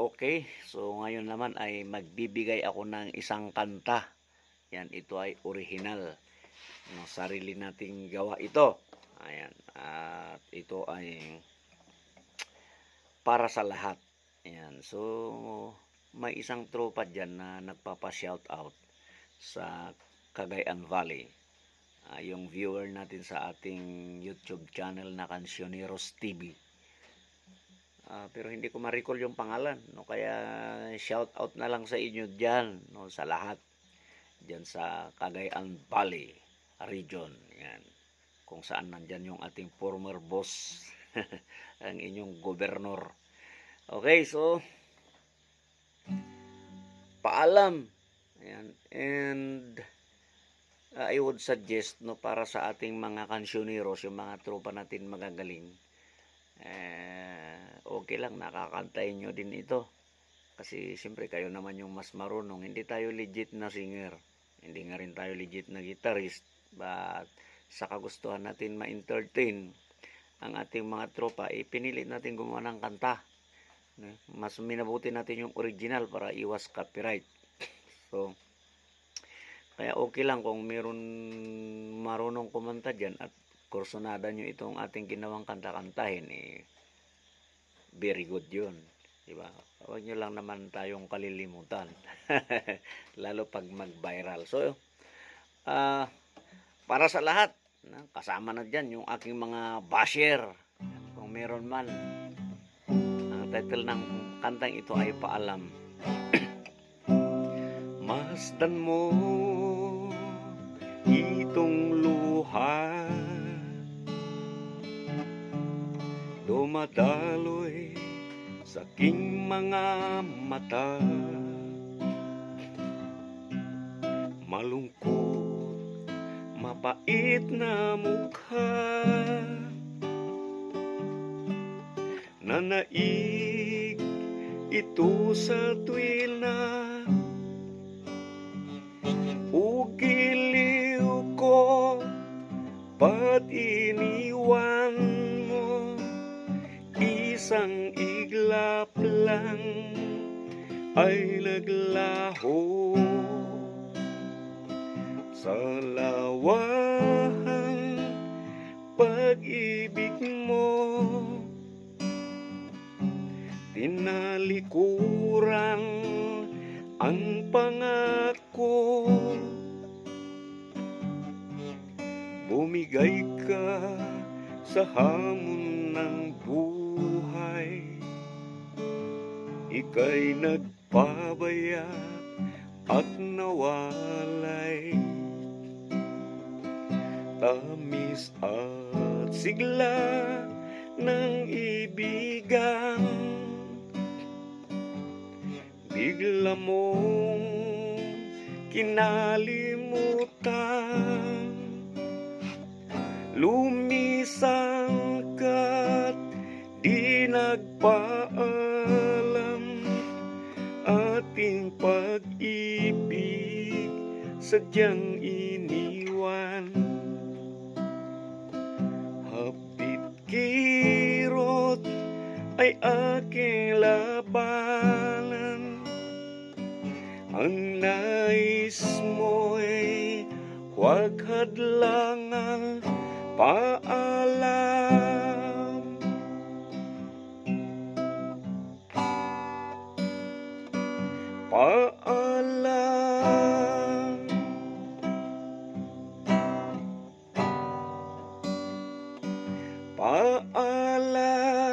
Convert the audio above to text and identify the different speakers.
Speaker 1: Okay, so ngayon naman ay magbibigay ako ng isang kanta. Yan, ito ay original. No, sarili nating gawa ito. Ayan, at ito ay para sa lahat. Ayan, so may isang tropa dyan na nagpapa-shout out sa Cagayan Valley. Yung viewer natin sa ating YouTube channel na Cancioneros TV. Pero hindi ko ma-recall yung pangalan, no? Kaya shout out na lang sa inyo diyan, no, sa lahat diyan sa Cagayan Valley region. Yan. Kung saan nandiyan yung ating former boss, ang inyong gobernador. Okay, so paalam. Ayan. And I would suggest, no, para sa ating mga kansyoniros, yung mga tropa natin magagaling, okay lang nakakantayin nyo din ito. Kasi siyempre kayo naman yung mas marunong. Hindi tayo legit na singer. Hindi nga rin tayo legit na guitarist. But sa kagustuhan natin ma-entertain ang ating mga tropa, pinili natin gumawa ng kanta. Mas minabuti natin yung original para iwas copyright. So, kaya okay lang kung meron marunong kumanta dyan at kursonada nyo itong ating ginawang kanta-kantahin, very good yun. Diba? Huwag nyo lang naman tayong kalilimutan. Lalo pag mag-viral. So, para sa lahat, kasama na dyan yung aking mga basher. Kung meron man, ang title ng kantang ito ay Paalam. Masdan mo itong luha, dumadaloy sa aking mga mata, malungkot, mapait na mukha, nanaig ito sa tuwina, ugiliw ko ba't iniwan mo, isang iglap lang ay naglaho sa lawahang pag-ibig mo, tinalikuran ang pangako, bumigay ka sa hamon ng buhay, ika'y nagpabaya at nawalay, tamis at sigla ng ibigan, bigla mong kinalimutan, lumisan ka't di nagpaalam, ating pag-ibig sadyang iniwan, hapit kirot ay aking labanan, ang nais mo'y huwag hadlangan, paalam. Paalam. Paalam.